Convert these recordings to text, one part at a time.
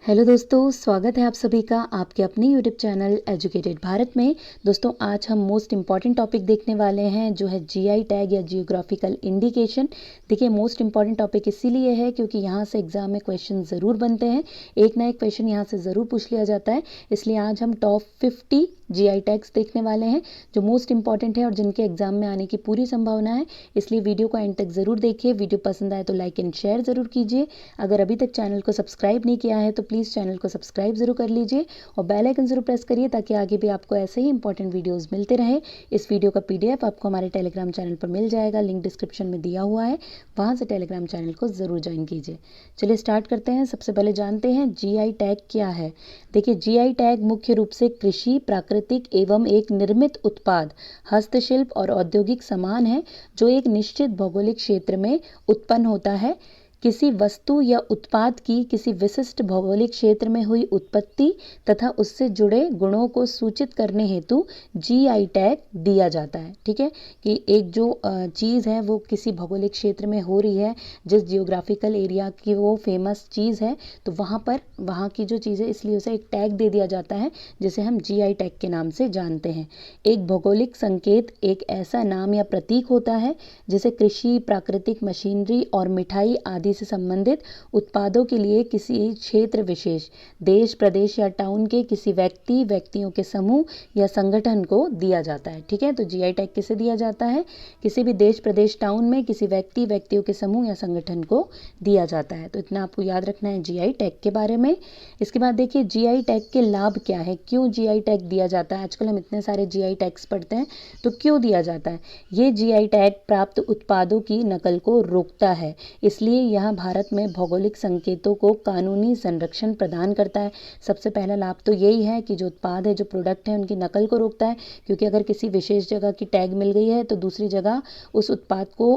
Hello दोस्तों, स्वागत है आप सभी का आपके अपने यूट्यूब चैनल एजुकेटेड भारत में। दोस्तों, आज हम मोस्ट इम्पॉर्टेंट टॉपिक देखने वाले हैं जो है जीआई टैग या जियोग्राफिकल इंडिकेशन। देखिए, मोस्ट इम्पॉर्टेंट टॉपिक इसीलिए है क्योंकि यहाँ से एग्जाम में क्वेश्चन ज़रूर बनते हैं, एक ना एक क्वेश्चन यहाँ से ज़रूर पूछ लिया जाता है। इसलिए आज हम टॉप 50 जीआई टैग्स देखने वाले हैं जो मोस्ट इंपॉर्टेंट है और जिनके एग्जाम में आने की पूरी संभावना है। इसलिए वीडियो को एंड तक ज़रूर देखिए। वीडियो पसंद आए तो लाइक एंड शेयर ज़रूर कीजिए। अगर अभी तक चैनल को सब्सक्राइब नहीं किया है तो प्लीज़ चैनल को सब्सक्राइब जरूर कर लीजिए और बेल आइकन जरूर प्रेस करिए ताकि आगे भी आपको ऐसे ही इंपॉर्टेंट वीडियोस मिलते रहे। इस वीडियो का पीडीएफ आपको हमारे टेलीग्राम चैनल पर मिल जाएगा, लिंक डिस्क्रिप्शन में दिया हुआ है, वहां से टेलीग्राम चैनल को जरूर ज्वाइन कीजिए। चलिए स्टार्ट करते हैं। सबसे पहले जानते हैं जीआई टैग क्या है। देखिए, जीआई टैग मुख्य रूप से कृषि, प्राकृतिक एवं एक निर्मित उत्पाद, हस्तशिल्प और औद्योगिक सामान है जो एक निश्चित भौगोलिक क्षेत्र में उत्पन्न होता है। किसी वस्तु या उत्पाद की किसी विशिष्ट भौगोलिक क्षेत्र में हुई उत्पत्ति तथा उससे जुड़े गुणों को सूचित करने हेतु जीआई टैग दिया जाता है। ठीक है, कि एक जो चीज़ है वो किसी भौगोलिक क्षेत्र में हो रही है, जिस जियोग्राफिकल एरिया की वो फेमस चीज़ है, तो वहाँ पर वहाँ की जो चीज़ है इसलिए उसे एक टैग दे दिया जाता है जिसे हम जीआई टैग के नाम से जानते हैं। एक भौगोलिक संकेत एक ऐसा नाम या प्रतीक होता है जिसे कृषि, प्राकृतिक मशीनरी और मिठाई आदि से संबंधित उत्पादों के लिए किसी क्षेत्र विशेष, देश, प्रदेश या टाउन के किसी व्यक्ति, व्यक्तियों के समूह या संगठन को दिया जाता है। ठीक है, तो जीआई टैग किसे दिया जाता है? किसी भी देश, प्रदेश, टाउन में किसी व्यक्ति, व्यक्तियों के समूह या संगठन को दिया जाता है। तो इतना आपको याद रखना है जीआई टैग के बारे में। इसके बाद देखिए, जीआई टैग के लाभ क्या है, क्यों जीआई टैग दिया जाता है। आजकल हम इतने सारे जीआई टैग्स पढ़ते हैं, तो क्यों दिया जाता है? ये जीआई टैग प्राप्त उत्पादों की नकल को रोकता है, इसलिए यह भारत में भौगोलिक संकेतों को कानूनी संरक्षण प्रदान करता है। सबसे पहला लाभ तो यही है कि जो उत्पाद है, जो प्रोडक्ट है, उनकी नकल को रोकता है, क्योंकि अगर किसी विशेष जगह की टैग मिल गई है तो दूसरी जगह उस उत्पाद को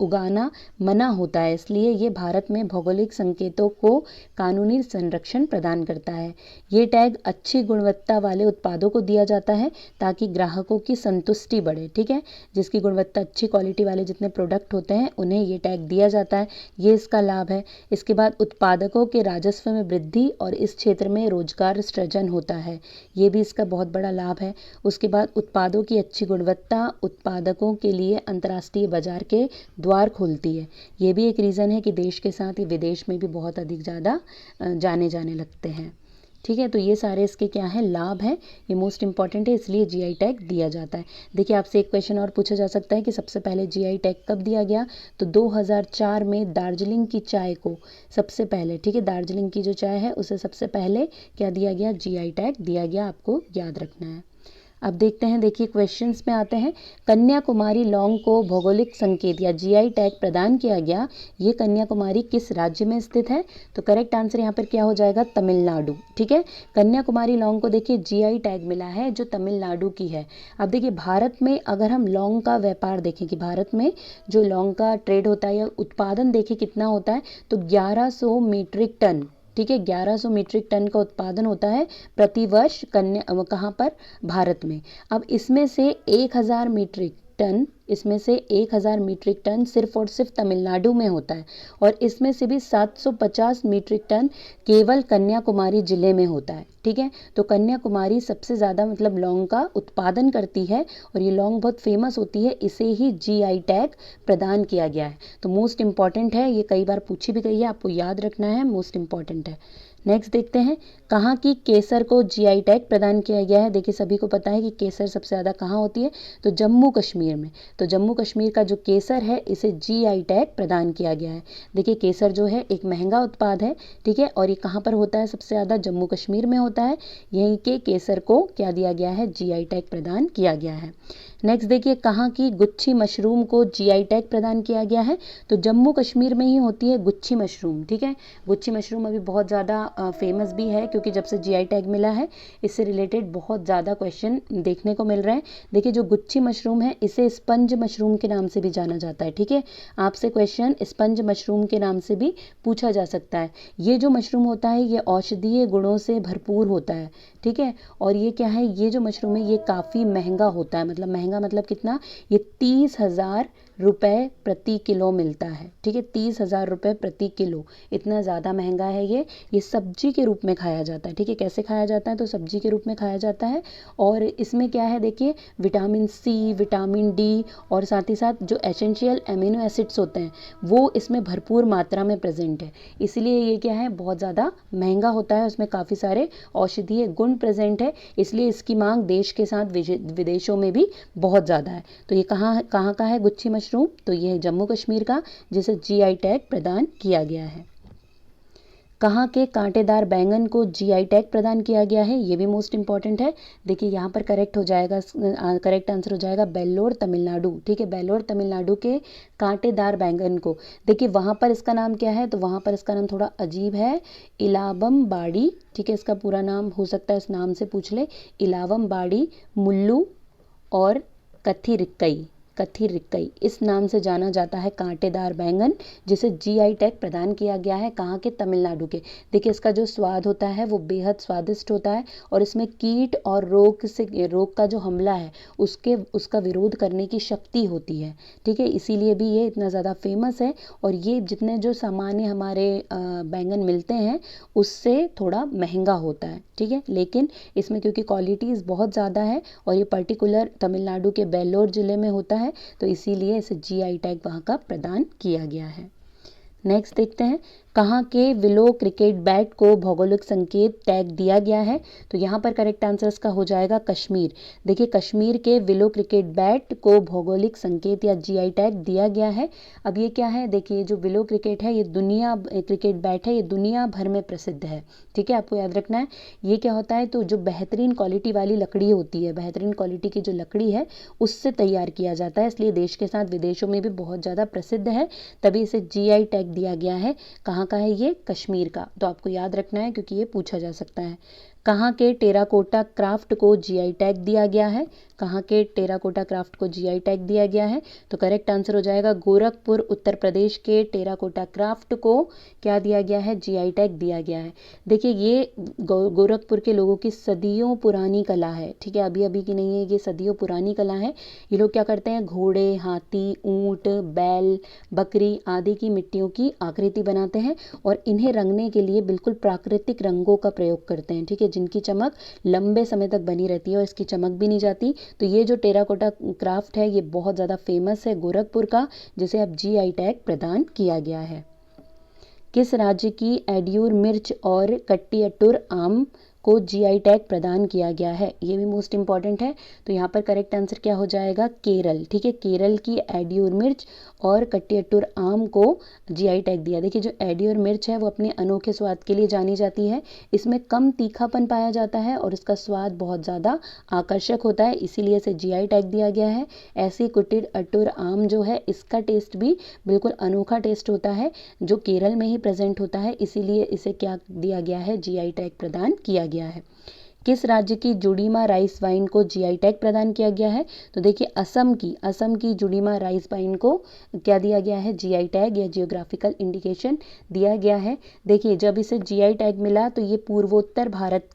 उगाना मना होता है। इसलिए ये भारत में भौगोलिक संकेतों को कानूनी संरक्षण प्रदान करता है। ये टैग अच्छी गुणवत्ता वाले उत्पादों को दिया जाता है ताकि ग्राहकों की संतुष्टि बढ़े। ठीक है, जिसकी गुणवत्ता अच्छी क्वालिटी वाले जितने प्रोडक्ट होते हैं उन्हें ये टैग दिया जाता है, ये इसका लाभ है। इसके बाद उत्पादकों के राजस्व में वृद्धि और इस क्षेत्र में रोजगार सृजन होता है, ये भी इसका बहुत बड़ा लाभ है। उसके बाद उत्पादों की अच्छी गुणवत्ता उत्पादकों के लिए अंतर्राष्ट्रीय बाजार के द्वार खोलती है। ये भी एक रीज़न है कि देश के साथ ही विदेश में भी बहुत अधिक ज़्यादा जाने जाने लगते हैं। ठीक है, तो ये सारे इसके क्या है, लाभ हैं। ये मोस्ट इंपॉर्टेंट है, इसलिए जीआई टैग दिया जाता है। देखिए, आपसे एक क्वेश्चन और पूछा जा सकता है कि सबसे पहले जीआई टैग कब दिया गया, तो 2004 में दार्जिलिंग की चाय को सबसे पहले, ठीक है, दार्जिलिंग की जो चाय है उसे सबसे पहले क्या दिया गया, जीआई टैग दिया गया, आपको याद रखना है। अब देखते हैं, देखिए क्वेश्चंस में आते हैं। कन्याकुमारी लौंग को भौगोलिक संकेत या जीआई टैग प्रदान किया गया, ये कन्याकुमारी किस राज्य में स्थित है? तो करेक्ट आंसर यहाँ पर क्या हो जाएगा, तमिलनाडु। ठीक है, कन्याकुमारी लौंग को देखिए जीआई टैग मिला है जो तमिलनाडु की है। अब देखिए, भारत में अगर हम लौंग का व्यापार देखें कि भारत में जो लौंग का ट्रेड होता है या उत्पादन देखें कितना होता है, तो 1100 मीट्रिक टन, ठीक है, 1100 मीट्रिक टन का उत्पादन होता है प्रति वर्ष कहाँ पर, भारत में। अब इसमें से 1000 मीट्रिक टन, इसमें से 1000 मीट्रिक टन सिर्फ और सिर्फ तमिलनाडु में होता है और इसमें से भी 750 मीट्रिक टन केवल कन्याकुमारी जिले में होता है। ठीक है, तो कन्याकुमारी सबसे ज़्यादा मतलब लौंग का उत्पादन करती है और ये लौंग बहुत फेमस होती है, इसे ही जीआई टैग प्रदान किया गया है। तो मोस्ट इंपॉर्टेंट है, ये कई बार पूछी भी गई है, आपको याद रखना है, मोस्ट इंपॉर्टेंट है। नेक्स्ट देखते हैं, कहाँ की केसर को जीआई टैग प्रदान किया गया है। देखिए, सभी को पता है कि केसर सबसे ज़्यादा कहाँ होती है, तो जम्मू कश्मीर में। तो जम्मू कश्मीर का जो केसर है इसे जीआई टैग प्रदान किया गया है। देखिए, केसर जो है एक महंगा उत्पाद है, ठीक है, और ये कहाँ पर होता है, सबसे ज़्यादा जम्मू कश्मीर में होता है। यहीं के केसर को क्या दिया गया है, जीआई टैग प्रदान किया गया है। नेक्स्ट देखिए, कहाँ की गुच्छी मशरूम को जीआई टैग प्रदान किया गया है, तो जम्मू कश्मीर में ही होती है गुच्छी मशरूम। ठीक है, गुच्छी मशरूम अभी बहुत ज़्यादा फेमस भी है क्योंकि जब से जीआई टैग मिला है इससे रिलेटेड बहुत ज़्यादा क्वेश्चन देखने को मिल रहे हैं। देखिए, जो गुच्छी मशरूम है इसे स्पंज मशरूम के नाम से भी जाना जाता है। ठीक है, आपसे क्वेश्चन स्पंज मशरूम के नाम से भी पूछा जा सकता है। ये जो मशरूम होता है ये औषधीय गुणों से भरपूर होता है। ठीक है, और ये क्या है, ये जो मशरूम है ये काफ़ी महंगा होता है, मतलब महंगा मतलब कितना, ये 30,000 रुपए प्रति किलो मिलता है। ठीक है, 30,000 रुपये प्रति किलो, इतना ज़्यादा महंगा है ये सब्जी के रूप में खाया जाता है। ठीक है, कैसे खाया जाता है, तो सब्जी के रूप में खाया जाता है। और इसमें क्या है देखिए, विटामिन सी, विटामिन डी और साथ ही साथ जो एसेंशियल एमिनो एसिड्स होते हैं वो इसमें भरपूर मात्रा में प्रेजेंट है। इसलिए ये क्या है, बहुत ज़्यादा महंगा होता है। उसमें काफ़ी सारे औषधीय गुण प्रेजेंट है, इसलिए इसकी मांग देश के साथ विदेशों में भी बहुत ज़्यादा है। तो ये कहाँ कहाँ का है गुच्छी मशरूम, तो ये है जम्मू कश्मीर का, जिसे जीआई टैग प्रदान किया गया है। कहाँ के कांटेदार बैंगन को जीआई टैग प्रदान किया गया है, ये भी मोस्ट इंपॉर्टेंट है। देखिए यहाँ पर करेक्ट हो जाएगा, करेक्ट आंसर हो जाएगा बेल्लोर तमिलनाडु। ठीक है, बेल्लोर तमिलनाडु के कांटेदार बैंगन को, देखिए वहाँ पर इसका नाम क्या है, तो वहाँ पर इसका नाम थोड़ा अजीब है, इलाबम बाड़ी। ठीक है, इसका पूरा नाम हो सकता है इस नाम से पूछ ले, इलावम बाड़ी मुल्लू और कथी रिक्कई इस नाम से जाना जाता है कांटेदार बैंगन, जिसे जीआई टैग प्रदान किया गया है। कहाँ के, तमिलनाडु के। देखिए इसका जो स्वाद होता है वो बेहद स्वादिष्ट होता है और इसमें कीट और रोग का जो हमला है उसका विरोध करने की शक्ति होती है। ठीक है, इसीलिए भी ये इतना ज़्यादा फेमस है। और ये जितने जो सामान्य हमारे बैंगन मिलते हैं उससे थोड़ा महंगा होता है। ठीक है, लेकिन इसमें क्योंकि क्वालिटीज़ बहुत ज़्यादा है और ये पर्टिकुलर तमिलनाडु के बेल्लोर ज़िले में होता है, तो इसीलिए इसे जीआई टैग वहाँ का प्रदान किया गया है। नेक्स्ट देखते हैं, कहाँ के विलो क्रिकेट बैट को भौगोलिक संकेत टैग दिया गया है, तो यहाँ पर करेक्ट आंसर इसका हो जाएगा कश्मीर। देखिए कश्मीर के विलो क्रिकेट बैट को भौगोलिक संकेत या जीआई टैग दिया गया है। अब ये क्या है, देखिए जो विलो क्रिकेट है, ये क्रिकेट बैट है, ये दुनिया भर में प्रसिद्ध है। ठीक है, आपको याद रखना है। ये क्या होता है, तो जो बेहतरीन क्वालिटी वाली लकड़ी होती है, बेहतरीन क्वालिटी की जो लकड़ी है उससे तैयार किया जाता है, इसलिए देश के साथ विदेशों में भी बहुत ज़्यादा प्रसिद्ध है, तभी इसे जीआई टैग दिया गया है। कहाँ का है ये, कश्मीर का। तो आपको याद रखना है क्योंकि ये पूछा जा सकता है। कहाँ के टेराकोटा क्राफ्ट को जीआई टैग दिया गया है, कहाँ के टेराकोटा क्राफ्ट को जीआई टैग दिया गया है, तो करेक्ट आंसर हो जाएगा गोरखपुर उत्तर प्रदेश के टेराकोटा क्राफ्ट को क्या दिया गया है, जीआई टैग दिया गया है। देखिए ये गोरखपुर के लोगों की सदियों पुरानी कला है। ठीक है, अभी अभी की नहीं है, ये सदियों पुरानी कला है। ये लोग क्या करते हैं, घोड़े, हाथी, ऊंट, बैल, बकरी आदि की मिट्टियों की आकृति बनाते हैं और इन्हें रंगने के लिए बिल्कुल प्राकृतिक रंगों का प्रयोग करते हैं। ठीक है, जिनकी चमक लंबे समय तक बनी रहती है और इसकी चमक भी नहीं जाती। तो ये जो टेराकोटा क्राफ्ट है ये बहुत ज़्यादा फेमस है गोरखपुर का, जिसे अब जीआई टैग प्रदान किया गया है। किस राज्य की एडियूर मिर्च और कट्टियट्टुर आम को जीआई टैग प्रदान किया गया है, ये भी मोस्ट इंपॉर्टेंट है। तो यहाँ पर करेक्ट आंसर क्या हो जाएगा, केरल। ठीक है, केरल की एडियूर मिर्च और कट्टियट्टुर आम को जीआई टैग दिया। देखिए जो एडियूर मिर्च है वो अपने अनोखे स्वाद के लिए जानी जाती है, इसमें कम तीखापन पाया जाता है और इसका स्वाद बहुत ज़्यादा आकर्षक होता है, इसीलिए इसे जीआई टैग दिया गया है। ऐसी कट्टियट्टुर आम जो है इसका टेस्ट भी बिल्कुल अनोखा टेस्ट होता है, जो केरल में ही प्रेजेंट होता है, इसीलिए इसे क्या दिया गया है, जीआई टैग प्रदान किया गया है। किस राज्य की जुड़ीमा राइस वाइन को जीआई टैग प्रदान किया गया है, तो देखिए असम की जुड़ीमा राइस वाइन को क्या दिया गया है, जीआई टैग या जियोग्राफिकल इंडिकेशन दिया गया है। देखिए जब इसे जीआई टैग मिला तो ये पूर्वोत्तर भारत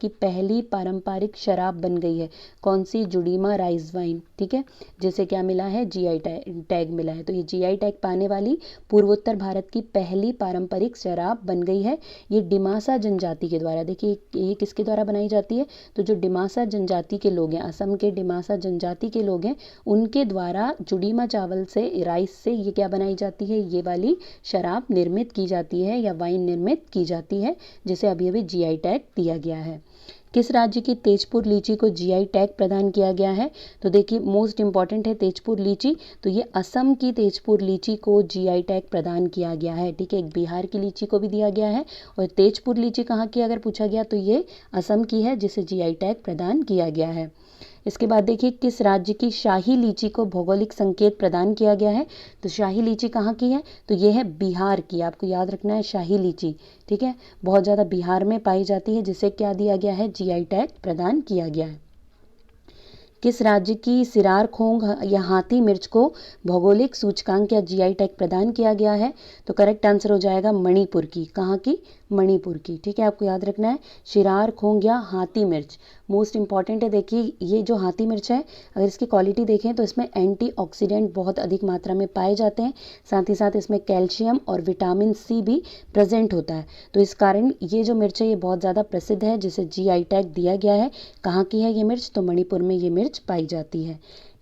की पहली पारंपरिक शराब बन गई है। कौन सी, जुड़ीमा राइस वाइन। ठीक है, जिसे क्या मिला है, जीआई टैग मिला है। तो ये जीआई टैग पाने वाली पूर्वोत्तर भारत की पहली पारंपरिक शराब बन गई है। ये डिमासा जनजाति के द्वारा, देखिए किसके द्वारा बनाई जाती है, तो जो डिमासा जनजाति के लोग हैं, असम के डिमासा जनजाति के लोग हैं, उनके द्वारा जुड़ीमा चावल से, राइस से ये क्या बनाई जाती है, ये वाली शराब निर्मित की जाती है या वाइन निर्मित की जाती है, जिसे अभी अभी जीआई टैग दिया गया है। किस राज्य की तेजपुर लीची को जीआई टैग प्रदान किया गया है, तो देखिए मोस्ट इंपॉर्टेंट है तेजपुर लीची, तो ये असम की तेजपुर लीची को जीआई टैग प्रदान किया गया है। ठीक है, एक बिहार की लीची को भी दिया गया है और तेजपुर लीची कहाँ की अगर पूछा गया तो ये असम की है, जिसे जीआई टैग प्रदान किया गया है। इसके बाद देखिए किस राज्य की शाही लीची को भौगोलिक संकेत प्रदान किया गया है, तो शाही लीची कहाँ की है, तो ये है बिहार की। आपको याद रखना है शाही लीची। ठीक है, बहुत ज़्यादा बिहार में पाई जाती है, जिसे क्या दिया गया है, जीआई टैग प्रदान किया गया है। किस राज्य की सिरार खोंग या हाथी मिर्च को भौगोलिक सूचकांक या जीआई टैग प्रदान किया गया है? तो करेक्ट आंसर हो जाएगा मणिपुर की। कहाँ की? मणिपुर की। ठीक है, आपको याद रखना है शिरार खोंग या हाथी मिर्च मोस्ट इंपॉर्टेंट है। देखिए ये जो हाथी मिर्च है, अगर इसकी क्वालिटी देखें तो इसमें एंटीऑक्सीडेंट बहुत अधिक मात्रा में पाए जाते हैं, साथ ही साथ इसमें कैल्शियम और विटामिन सी भी प्रेजेंट होता है। तो इस कारण ये जो मिर्च है ये बहुत ज़्यादा प्रसिद्ध है, जिसे जीआई टैग दिया गया है। कहाँ की है ये मिर्च? तो मणिपुर में ये मिर्च पाई जाती है।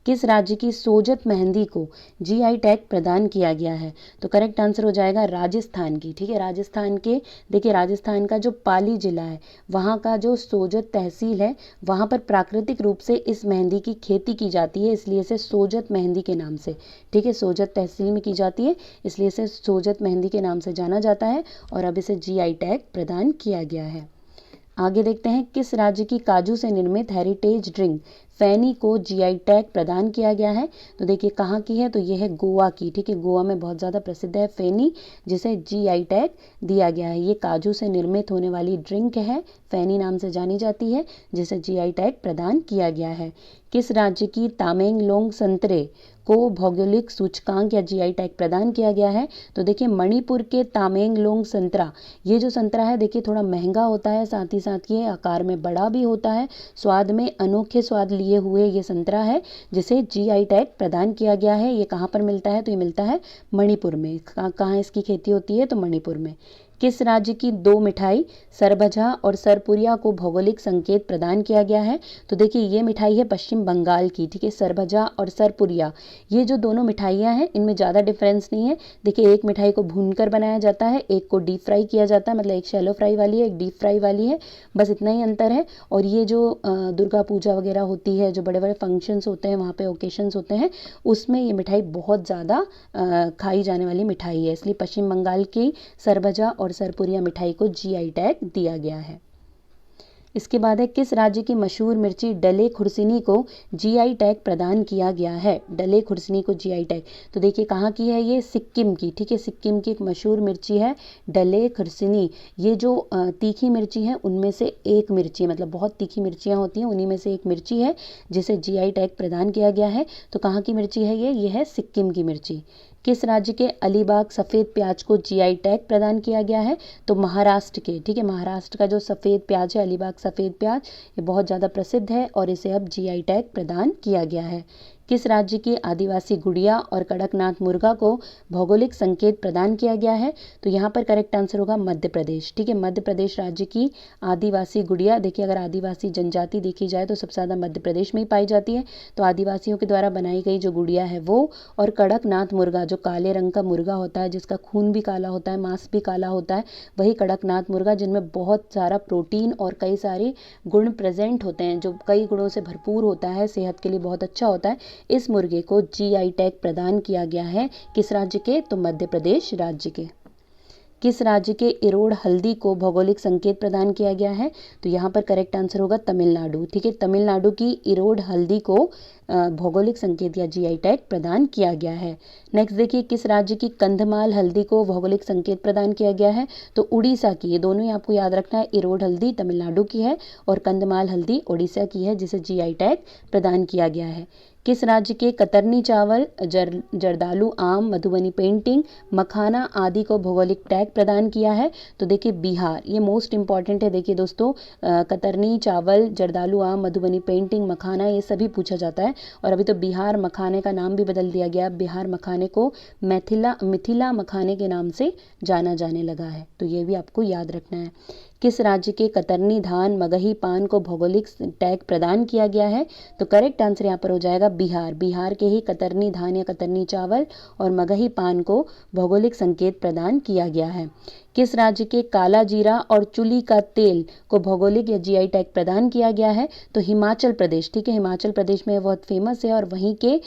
किस राज्य की सोजत मेहंदी को जीआई टैग प्रदान किया गया है? तो करेक्ट आंसर हो जाएगा राजस्थान की। ठीक है, राजस्थान के, देखिए राजस्थान का जो पाली जिला है वहाँ का जो सोजत तहसील है वहाँ पर प्राकृतिक रूप से इस मेहंदी की खेती की जाती है, इसलिए इसे सोजत मेहंदी के नाम से, ठीक है, सोजत तहसील में की जाती है इसलिए इसे सोजत मेहंदी के नाम से जाना जाता है और अब इसे जीआई टैग प्रदान किया गया है। आगे देखते हैं, किस राज्य की काजू से निर्मित हेरिटेज ड्रिंक फैनी को जीआई टैग प्रदान किया गया है? तो देखिए कहाँ की है? तो ये है गोवा की। ठीक है, गोवा में बहुत ज़्यादा प्रसिद्ध है फैनी, जिसे जीआई टैग दिया गया है। ये काजू से निर्मित होने वाली ड्रिंक है, फैनी नाम से जानी जाती है, जिसे जीआई टैग प्रदान किया गया है। किस राज्य की तामेंगलोंग संतरे को भौगोलिक सूचकांक या जीआई टैग प्रदान किया गया है? तो देखिए मणिपुर के तामेंगलोंग संतरा, ये जो संतरा है देखिए थोड़ा महंगा होता है, साथ ही साथ ये आकार में बड़ा भी होता है, स्वाद में अनोखे स्वाद लिए हुए ये संतरा है, जिसे जीआई टैग प्रदान किया गया है। ये कहाँ पर मिलता है? तो ये मिलता है मणिपुर में। कहाँ इसकी खेती होती है? तो मणिपुर में। किस राज्य की दो मिठाई सरभजा और सरपुरिया को भौगोलिक संकेत प्रदान किया गया है? तो देखिए ये मिठाई है पश्चिम बंगाल की। ठीक है, सरभजा और सरपुरिया, ये जो दोनों मिठाइयाँ हैं इनमें ज़्यादा डिफरेंस नहीं है। देखिए एक मिठाई को भूनकर बनाया जाता है, एक को डीप फ्राई किया जाता है, मतलब एक शैलो फ्राई वाली है, एक डीप फ्राई वाली है, बस इतना ही अंतर है। और ये जो दुर्गा पूजा वगैरह होती है, जो बड़े बड़े फंक्शंस होते हैं, वहाँ पे ओकेशंस होते हैं, उसमें ये मिठाई बहुत ज़्यादा खाई जाने वाली मिठाई है, इसलिए पश्चिम बंगाल की सरभजा और सरपुरिया मिठाई को जीआई टैग दिया गया है। इसके बाद है, किस राज्य की मशहूर मिर्ची डले खुर्सिनी को जीआई टैग प्रदान किया गया है? डले खुर्सिनी को जीआई टैग, तो देखिए कहाँ की है ये? सिक्किम की। ठीक है, सिक्किम की एक मशहूर मिर्ची है डले खुर्सिनी। ये जो तीखी मिर्ची है उनमें से एक मिर्ची, मतलब बहुत तीखी मिर्चियाँ होती हैं उन्हीं में से एक मिर्ची है जिसे जीआई टैग प्रदान किया गया है। तो कहाँ की मिर्ची है ये है सिक्किम की मिर्ची। किस राज्य के अलीबाग सफ़ेद प्याज को जीआई टैग प्रदान किया गया है? तो महाराष्ट्र के। ठीक है, महाराष्ट्र का जो सफ़ेद प्याज है, अलीबाग सफ़ेद प्याज, ये बहुत ज़्यादा प्रसिद्ध है और इसे अब जीआई टैग प्रदान किया गया है। किस राज्य की आदिवासी गुड़िया और कड़कनाथ मुर्गा को भौगोलिक संकेत प्रदान किया गया है? तो यहाँ पर करेक्ट आंसर होगा मध्य प्रदेश। ठीक है, मध्य प्रदेश राज्य की आदिवासी गुड़िया, देखिए अगर आदिवासी जनजाति देखी जाए तो सबसे ज़्यादा मध्य प्रदेश में ही पाई जाती है, तो आदिवासियों के द्वारा बनाई गई जो गुड़िया है वो, और कड़कनाथ मुर्गा जो काले रंग का मुर्गा होता है, जिसका खून भी काला होता है, मांस भी काला होता है, वही कड़कनाथ मुर्गा, जिनमें बहुत सारा प्रोटीन और कई सारे गुण प्रेजेंट होते हैं, जो कई गुणों से भरपूर होता है, सेहत के लिए बहुत अच्छा होता है। इस मुर्गे को जीआई टैग प्रदान किया गया है। किस राज्य के? तो मध्य प्रदेश राज्य के। किस राज्य के इरोड़ हल्दी को भौगोलिक संकेत प्रदान किया गया है? तो यहाँ पर करेक्ट आंसर होगा तमिलनाडु। ठीक है, तमिलनाडु की इरोड़ हल्दी को भौगोलिक संकेत या जीआई टैग प्रदान किया गया है। नेक्स्ट देखिए, किस राज्य की कंधमाल हल्दी को भौगोलिक संकेत प्रदान किया गया है? तो उड़ीसा की। ये दोनों ही आपको याद रखना है, इरोड़ हल्दी तमिलनाडु की है और कंधमाल हल्दी उड़ीसा की है, जिसे जीआई टैग प्रदान किया गया है। किस राज्य के कतरनी चावल, जर्दालू आम, मधुबनी पेंटिंग, मखाना आदि को भौगोलिक टैग प्रदान किया है? तो देखिए बिहार, ये मोस्ट इंपॉर्टेंट है। देखिए दोस्तों, कतरनी चावल, जर्दालू आम, मधुबनी पेंटिंग, मखाना, ये सभी पूछा जाता है। और अभी तो बिहार मखाने का नाम भी बदल दिया गया, बिहार मखाने को मिथिला मखाने के नाम से जाना जाने लगा है, तो ये भी आपको याद रखना है। किस राज्य के कतरनी धान, मगही पान को भौगोलिक टैग प्रदान किया गया है? तो करेक्ट आंसर यहाँ पर हो जाएगा बिहार। बिहार के ही कतरनी धान या कतरनी चावल और मगही पान को भौगोलिक संकेत प्रदान किया गया है। किस राज्य के काला जीरा और चुली का तेल को भौगोलिक या जीआई टैग प्रदान किया गया है? तो हिमाचल प्रदेश। ठीक है, हिमाचल प्रदेश में बहुत फेमस है और वहीं के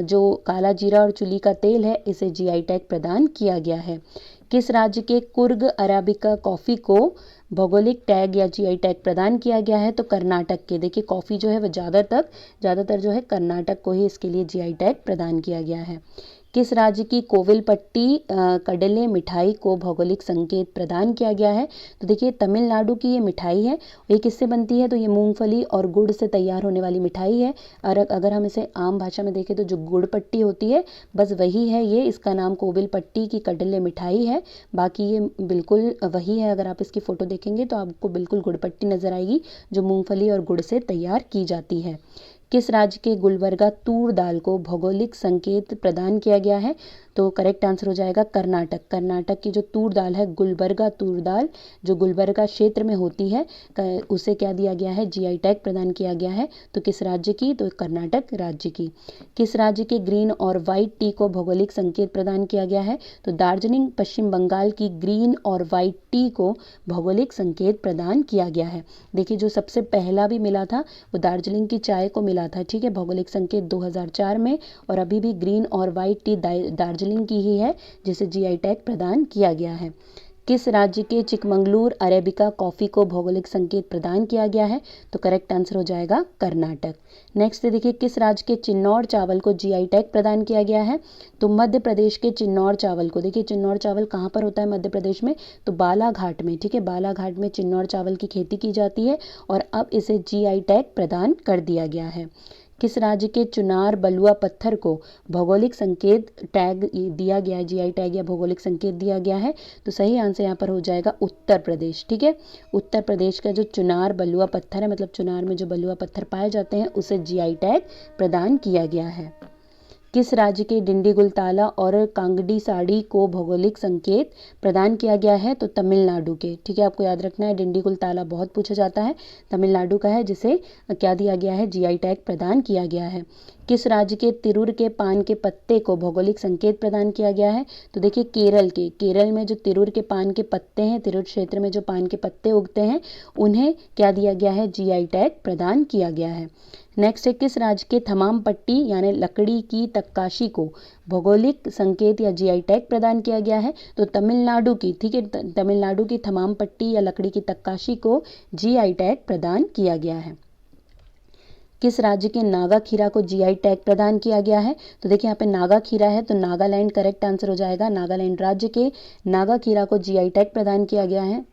जो काला जीरा और चुली का तेल है, इसे जीआई टैग प्रदान किया गया है। किस राज्य के कुर्ग अराबिका कॉफ़ी को भौगोलिक टैग या जीआई टैग प्रदान किया गया है? तो कर्नाटक के। देखिए कॉफ़ी जो है वह ज़्यादातर जो है कर्नाटक को ही इसके लिए जीआई टैग प्रदान किया गया है। किस राज्य की कोविलपट्टी कडले मिठाई को भौगोलिक संकेत प्रदान किया गया है? तो देखिए तमिलनाडु की ये मिठाई है। ये किससे बनती है? तो ये मूंगफली और गुड़ से तैयार होने वाली मिठाई है। और अगर हम इसे आम भाषा में देखें तो जो गुड़ पट्टी होती है बस वही है ये, इसका नाम कोविलपट्टी की कडले मिठाई है। बाकी ये बिल्कुल वही है, अगर आप इसकी फ़ोटो देखेंगे तो आपको बिल्कुल गुड़ पट्टी नज़र आएगी जो मूंगफली और गुड़ से तैयार की जाती है। किस राज्य के गुलबर्गा तूर दाल को भौगोलिक संकेत प्रदान किया गया है? तो करेक्ट आंसर हो जाएगा कर्नाटक। कर्नाटक की जो तूर दाल है गुलबर्गा तूर दाल, जो गुलबर्गा क्षेत्र में होती है, उसे क्या दिया गया है? जीआई टैग प्रदान किया गया है। तो किस राज्य की? तो कर्नाटक राज्य की। किस राज्य के ग्रीन और वाइट टी को भौगोलिक संकेत प्रदान किया गया है? तो दार्जिलिंग पश्चिम बंगाल की ग्रीन और वाइट टी को भौगोलिक संकेत प्रदान किया गया है। देखिए जो सबसे पहला भी मिला था वो दार्जिलिंग की चाय को मिला था, ठीक है, भौगोलिक संकेत 2004 में। और अभी भी ग्रीन और वाइट टी दार्जिलिंग की ही है जिसे जीआई टैग प्रदान किया गया है। किस राज्य के चिकमंगलूर अरेबिका कॉफ़ी को भौगोलिक संकेत प्रदान किया गया है? तो करेक्ट आंसर हो जाएगा कर्नाटक। नेक्स्ट देखिए किस राज्य के चिन्नौर चावल को जीआई टैग प्रदान किया गया है? तो मध्य प्रदेश के चिन्नौर चावल को, देखिए चिन्नौर चावल कहाँ पर होता है मध्य प्रदेश में? तो बालाघाट में, ठीक है, बालाघाट में चिन्नौर चावल की खेती की जाती है और अब इसे जीआई टैग प्रदान कर दिया गया है। किस राज्य के चुनार बलुआ पत्थर को भौगोलिक संकेत टैग दिया गया है, जीआई टैग या भौगोलिक संकेत दिया गया है? तो सही आंसर यहाँ पर हो जाएगा उत्तर प्रदेश, ठीक है। उत्तर प्रदेश का जो चुनार बलुआ पत्थर है, मतलब चुनार में जो बलुआ पत्थर पाए जाते हैं, उसे जीआई टैग प्रदान किया गया है। किस राज्य के डिंडीगुल ताला और कांगड़ी साड़ी को भौगोलिक संकेत प्रदान किया गया है? तो तमिलनाडु के, ठीक है, आपको याद रखना है डिंडीगुल ताला बहुत पूछा जाता है, तमिलनाडु का है जिसे क्या दिया गया है? जीआई टैग प्रदान किया गया है। किस राज्य के तिरुर के पान के पत्ते को भौगोलिक संकेत प्रदान किया गया है? तो देखिए केरल में जो तिरुर के पान के पत्ते हैं, तिरुर क्षेत्र में जो पान के पत्ते उगते हैं, उन्हें क्या दिया गया है? जीआई टैग प्रदान किया गया है। नेक्स्ट है किस राज्य के थमाम पट्टी यानी लकड़ी की तक्काशी को भौगोलिक संकेत या जीआई टैग प्रदान किया गया है? तो तमिलनाडु की, ठीक है, तमिलनाडु की थमाम पट्टी या लकड़ी की तक्काशी को जीआई टैग प्रदान किया गया है। किस राज्य के नागा खीरा को जीआई टैग प्रदान किया गया है? तो देखिए यहाँ पे नागा खीरा है तो नागालैंड करेक्ट आंसर हो जाएगा। नागालैंड राज्य के नागा खीरा को जीआई टैग प्रदान किया गया है।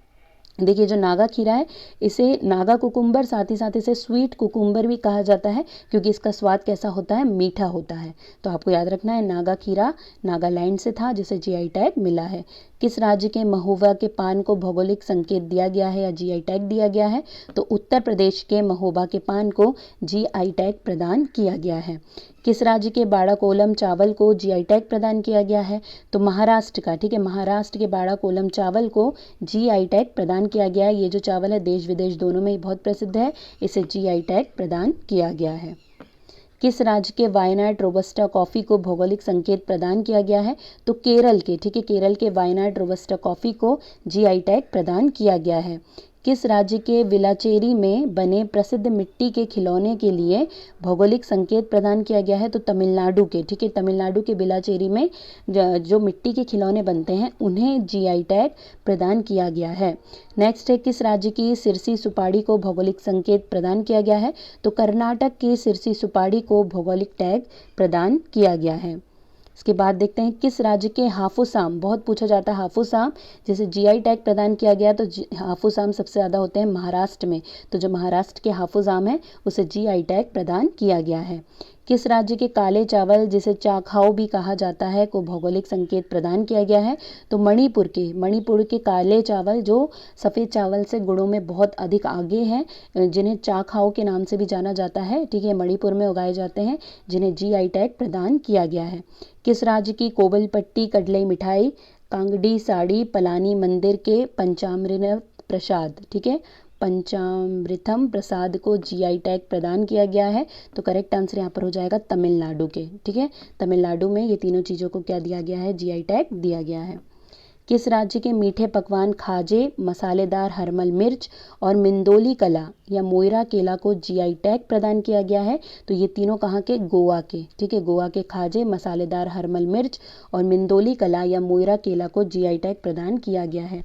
देखिए जो नागा खीरा है इसे नागा कुकुम्बर, साथ ही साथ इसे स्वीट कुकुम्बर भी कहा जाता है क्योंकि इसका स्वाद कैसा होता है? मीठा होता है। तो आपको याद रखना है नागा खीरा नागालैंड से था जिसे जीआई टैग मिला है। किस राज्य के महोबा के पान को भौगोलिक संकेत दिया गया है या जीआई टैग दिया गया है? तो उत्तर प्रदेश के महोबा के पान को जीआई टैग प्रदान किया गया है। किस राज्य के बाड़ाकोलम चावल को जीआई टैग प्रदान किया गया है? तो महाराष्ट्र का, ठीक है, महाराष्ट्र के बाड़ाकोलम चावल को जीआई टैग प्रदान किया गया है। ये जो चावल है देश विदेश दोनों में ही बहुत प्रसिद्ध है, इसे जीआई टैग प्रदान किया गया है। किस राज्य के वायनाड रोबस्टा कॉफ़ी को भौगोलिक संकेत प्रदान किया गया है? तो केरल के, ठीक है, केरल के वायनाड रोबस्टा कॉफ़ी को जीआई टैग प्रदान किया गया है। किस राज्य के विलाचेरी में बने प्रसिद्ध मिट्टी के खिलौने के लिए भौगोलिक संकेत प्रदान किया गया है? तो तमिलनाडु के, ठीक है, तमिलनाडु के विलाचेरी में जो मिट्टी के खिलौने बनते हैं उन्हें जीआई टैग प्रदान किया गया है। नेक्स्ट है किस राज्य की सिरसी सुपाड़ी को भौगोलिक संकेत प्रदान किया गया है? तो कर्नाटक की सिरसी सुपाड़ी को भौगोलिक टैग प्रदान किया गया है। इसके बाद देखते हैं किस राज्य के हाफूस आम, बहुत पूछा जाता है हाफूस आम, जैसे जीआई टैग प्रदान किया गया तो हाफूस आम सबसे ज़्यादा होते हैं महाराष्ट्र में, तो जो महाराष्ट्र के हाफूस आम है उसे जीआई टैग प्रदान किया गया है। किस राज्य के काले चावल जिसे चाखाओ भी कहा जाता है को भौगोलिक संकेत प्रदान किया गया है? तो मणिपुर के काले चावल जो सफ़ेद चावल से गुणों में बहुत अधिक आगे हैं, जिन्हें चाखाओ के नाम से भी जाना जाता है, ठीक है, मणिपुर में उगाए जाते हैं, जिन्हें जीआई टैग प्रदान किया गया है। किस राज्य की कोविलपट्टी कडलाई मिठाई कांगड़ी साड़ी पलानी मंदिर के पंचामृत प्रसाद, ठीक है, पंचामृतम प्रसाद को जीआई टैग प्रदान किया गया है? तो करेक्ट आंसर यहाँ पर हो जाएगा तमिलनाडु के, ठीक है, तमिलनाडु में ये तीनों चीज़ों को क्या दिया गया है? जीआई टैग दिया गया है। किस राज्य के मीठे पकवान खाजे, मसालेदार हरमल मिर्च और मिंदोली कला या मोइरा केला को जीआई टैग प्रदान किया गया है? तो ये तीनों कहाँ के? गोवा के। ठीक है, गोवा के खाजे, मसालेदार हरमल मिर्च और मिंदोली कला या मोइरा केला को जीआई टैग प्रदान किया गया है।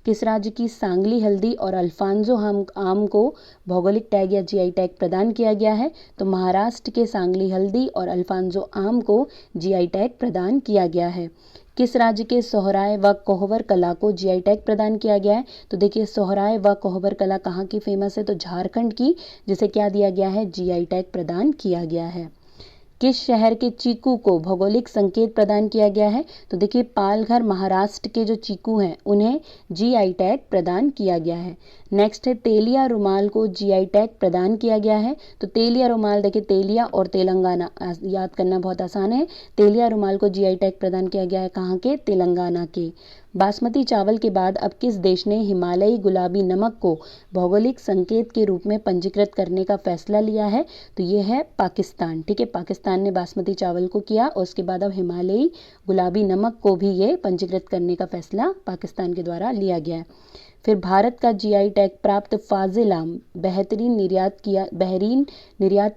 किस राज्य की सांगली हल्दी और अल्फांसो आम को भौगोलिक टैग या जीआई टैग प्रदान किया गया है? तो महाराष्ट्र के सांगली हल्दी और अल्फांसो आम को जीआई टैग प्रदान किया गया है। किस राज्य के सोहराय व कोहबर कला को जीआई टैग प्रदान किया गया है? तो देखिए, सोहराय व कोहबर कला कहाँ की फेमस है? तो झारखंड की, जिसे क्या दिया गया है? जीआई टैग प्रदान किया गया है। किस शहर के चीकू को भौगोलिक संकेत प्रदान किया गया है? तो देखिए, पालघर महाराष्ट्र के जो चीकू हैं उन्हें जीआई टैग प्रदान किया गया है। नेक्स्ट है, तेलिया रुमाल को जीआई टैग प्रदान किया गया है। तो तेलिया रुमाल, देखिए तेलिया और तेलंगाना याद करना बहुत आसान है। तेलिया रुमाल को जीआई टैग प्रदान किया गया है कहाँ के? तेलंगाना के। बासमती चावल के बाद अब किस देश ने हिमालयी गुलाबी नमक को भौगोलिक संकेत के रूप में पंजीकृत करने का फैसला लिया है? तो ये है पाकिस्तान। ठीक है, पाकिस्तान ने बासमती चावल को किया और उसके बाद अब हिमालयी गुलाबी नमक को भी ये पंजीकृत करने का फैसला पाकिस्तान के द्वारा लिया गया है। फिर भारत का जीआई टैग प्राप्त फाजिल आम बहरीन निर्यात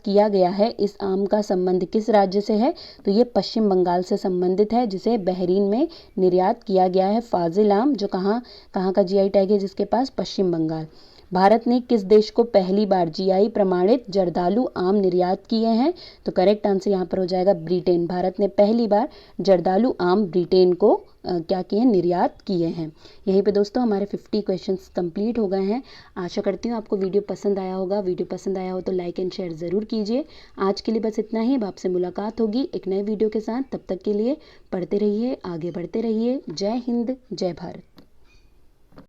किया गया है। इस आम का संबंध किस राज्य से है? तो ये पश्चिम बंगाल से संबंधित है, जिसे बहरीन में निर्यात किया गया है। फाजिल आम जो कहाँ का जीआई टैग है जिसके पास? पश्चिम बंगाल। भारत ने किस देश को पहली बार जीआई प्रमाणित जर्दालू आम निर्यात किए हैं? तो करेक्ट आंसर यहाँ पर हो जाएगा ब्रिटेन। भारत ने पहली बार जर्दालू आम ब्रिटेन को क्या किए हैं? निर्यात किए हैं। यहीं पे दोस्तों हमारे 50 क्वेश्चंस कंप्लीट हो गए हैं। आशा करती हूँ आपको वीडियो पसंद आया होगा। वीडियो पसंद आया हो तो लाइक एंड शेयर ज़रूर कीजिए। आज के लिए बस इतना ही। अब आपसे मुलाकात होगी एक नए वीडियो के साथ। तब तक के लिए पढ़ते रहिए, आगे बढ़ते रहिए। जय हिंद, जय भारत।